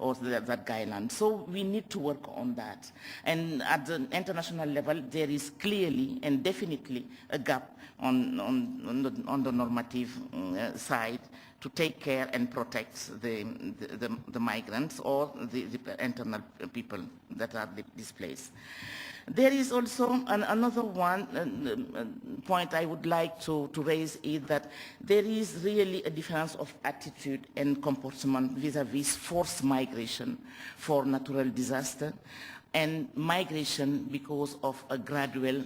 or that guideline. So we need to work on that. And at the international level, there is clearly and definitely a gap on the normative side to take care and protect the migrants or the internal people that are displaced. There is also another point I would like to raise is that there is really a difference of attitude and comportment vis-à-vis forced migration for natural disaster and migration because of a gradual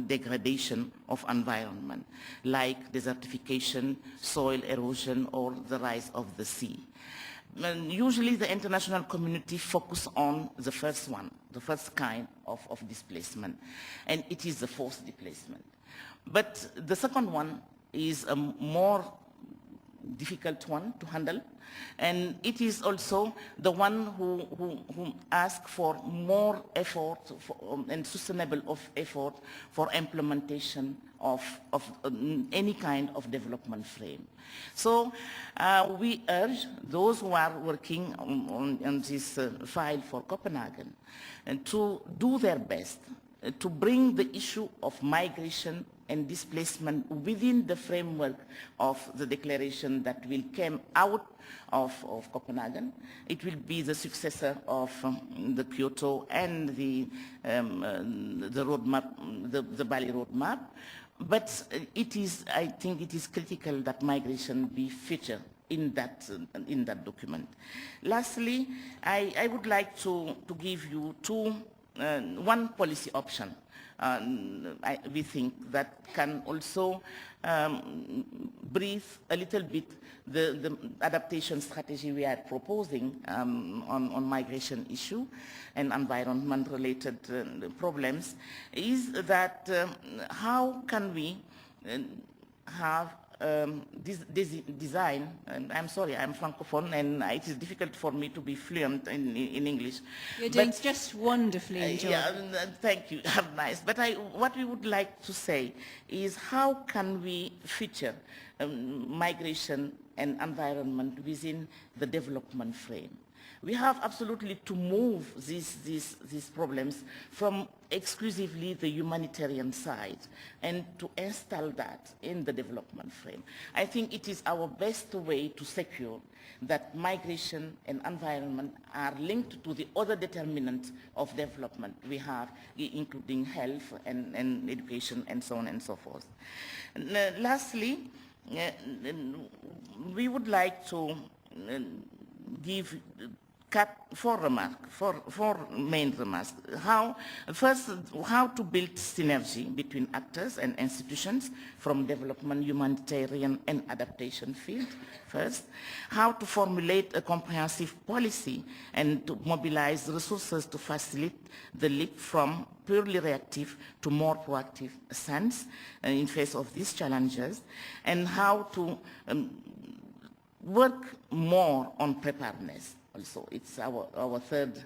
degradation of environment, like desertification, soil erosion, or the rise of the sea. And usually the international community focus on the first one, the first kind of displacement, and it is the forced displacement. But the second one is a more difficult one to handle, and it is also the one who asks for more effort and sustainable effort for implementation of any kind of development frame. So we urge those who are working on this file for Copenhagen to do their best to bring the issue of migration and displacement within the framework of the declaration that will come out of Copenhagen. It will be the successor of the Kyoto and the roadmap, the Bali roadmap. But I think it is critical that migration be featured in that document. Lastly, I would like to give you one policy option. We think that can also breathe a little bit the adaptation strategy we are proposing on migration issue and environment-related problems, is that how can we have design, and I'm sorry, I'm Francophone, and it is difficult for me to be fluent in English. You're doing just wonderfully, John. Yeah, thank you, nice. But what we would like to say is how can we feature migration and environment within the development frame? We have absolutely to move these problems from exclusively the humanitarian side and to install that in the development frame. I think it is our best way to secure that migration and environment are linked to the other determinants of development we have, including health and education and so on and so forth. And, lastly, we would like to give four main remarks. First, how to build synergy between actors and institutions from development, humanitarian, and adaptation field, first. How to formulate a comprehensive policy and to mobilize resources to facilitate the leap from purely reactive to more proactive stance in face of these challenges, and how to work more on preparedness. Also, it's our third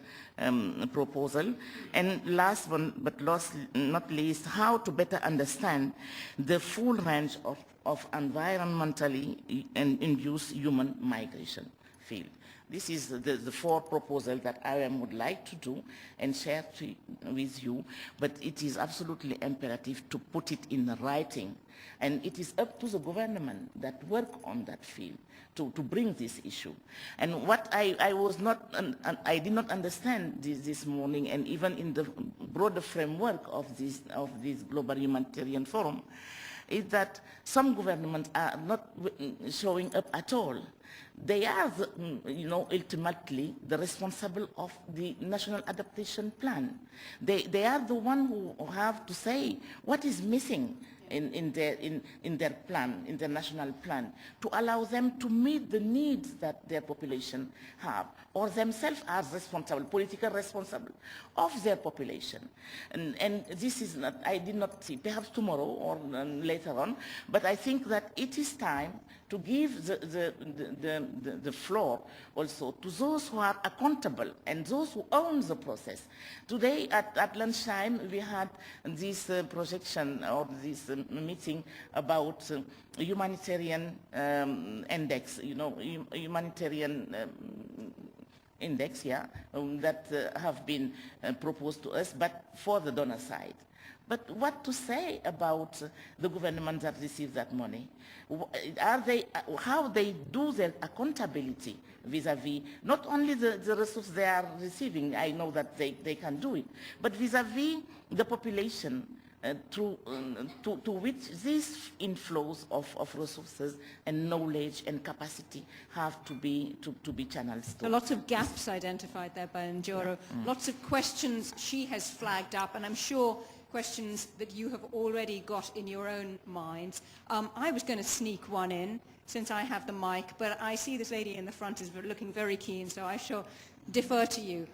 proposal. And last one, but not least, how to better understand the full range of environmentally induced human migration field. This is the four proposals that IOM would like to do and share with you, but it is absolutely imperative to put it in writing. And it is up to the government that work on that field to bring this issue. And what I did not understand this morning, and even in the broader framework of this global humanitarian forum, is that some governments are not showing up at all. They are, ultimately the responsible of the national adaptation plan. They are the one who have to say what is missing in their plan, in their national plan, to allow them to meet the needs that their population have, or themselves are responsible, political responsible of their population. And this is not, I did not see, perhaps tomorrow or later on, but I think that it is time to give the floor also to those who are accountable and those who own the process. Today at lunchtime we had this projection or this meeting about humanitarian index, humanitarian index, yeah, that have been proposed to us, but for the donor side. But what to say about the governments that receive that money? How they do their accountability vis-à-vis not only the resources they are receiving, I know that they can do it, but vis-à-vis the population to which these inflows of resources and knowledge and capacity have to be channeled to. So lots of gaps identified there by Njoro, lots of questions she has flagged up, and I'm sure questions that you have already got in your own minds. I was going to sneak one in since I have the mic, but I see this lady in the front is looking very keen, so I shall defer to you.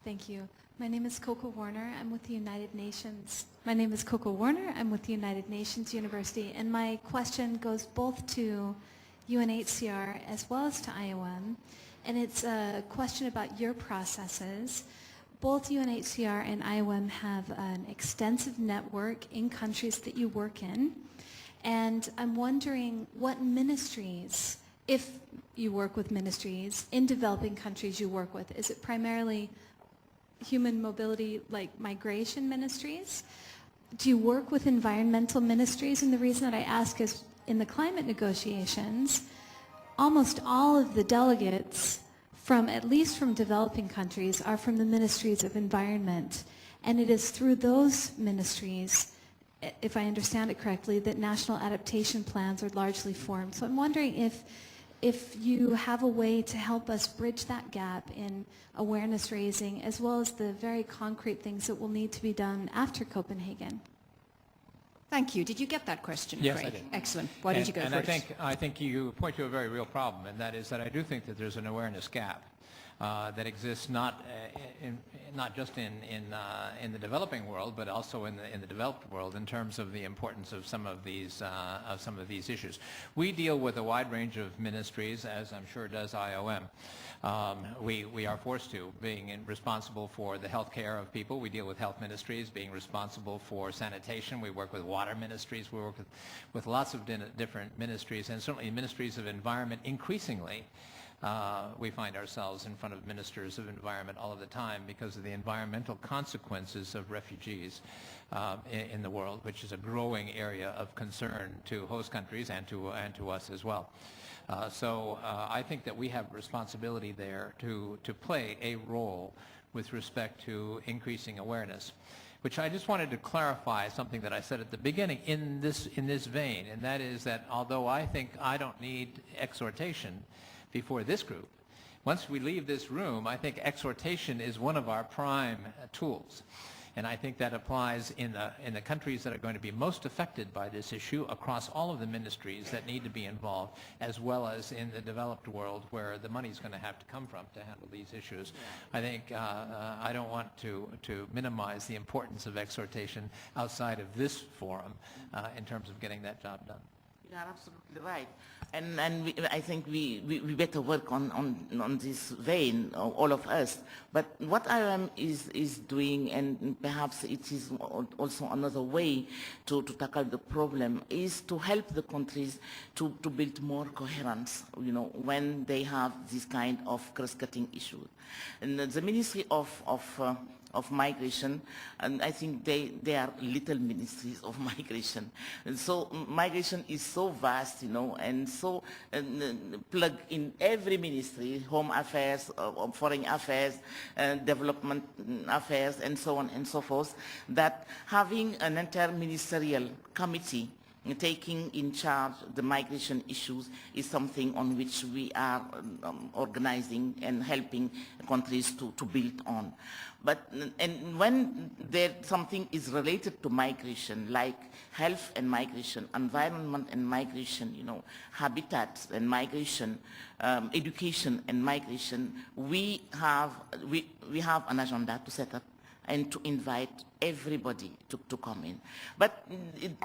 Thank you. My name is Coco Warner. I'm with the United Nations. My name is Coco Warner. I'm with the United Nations University, and my question goes both to UNHCR as well as to IOM. And it's a question about your processes. Both UNHCR and IOM have an extensive network in countries that you work in. And I'm wondering what ministries, if you work with ministries, in developing countries you work with, is it primarily human mobility, like migration ministries? Do you work with environmental ministries? And the reason that I ask is in the climate negotiations, almost all of the delegates at least from developing countries, are from the ministries of environment. And it is through those ministries, if I understand it correctly, that national adaptation plans are largely formed. So I'm wondering if you have a way to help us bridge that gap in awareness raising, as well as the very concrete things that will need to be done after Copenhagen. Thank you. Did you get that question, Yes, Craig? I did. Excellent. Why did you go and first? I think you point to a very real problem, and that is that I do think that there's an awareness gap that exists not just in the developing world, but also in the developed world in terms of the importance of some of these issues. We deal with a wide range of ministries, as I'm sure does IOM. We are forced to, being responsible for the health care of people. We deal with health ministries, being responsible for sanitation. We work with water ministries. We work with lots of different ministries, and certainly ministries of environment. Increasingly, we find ourselves in front of ministers of environment all of the time because of the environmental consequences of refugees in the world, which is a growing area of concern to host countries and to us as well. So I think that we have responsibility there to play a role with respect to increasing awareness, which I just wanted to clarify something that I said at the beginning in this vein, and that is that although I think I don't need exhortation before this group, once we leave this room, I think exhortation is one of our prime tools. And I think that applies in the countries that are going to be most affected by this issue across all of the ministries that need to be involved, as well as in the developed world where the money is going to have to come from to handle these issues. I think I don't want to minimize the importance of exhortation outside of this forum in terms of getting that job done. You are absolutely right. And I think we better work on this vein, all of us. But what IOM is doing, and perhaps it is also another way to tackle the problem, is to help the countries to build more coherence, when they have this kind of cross-cutting issues. And the Ministry of Migration, and I think they are little ministries of migration. And so migration is so vast, and so plugged in every ministry, home affairs, foreign affairs, development affairs, and so on and so forth, that having an interministerial committee taking in charge the migration issues is something on which we are organizing and helping countries to build on. And when something is related to migration, like health and migration, environment and migration, habitats and migration, education and migration, we have an agenda to set up and to invite everybody to come in. But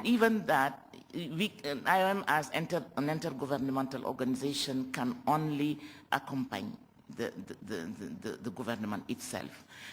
even that, IOM as an intergovernmental organization can only accompany the government itself.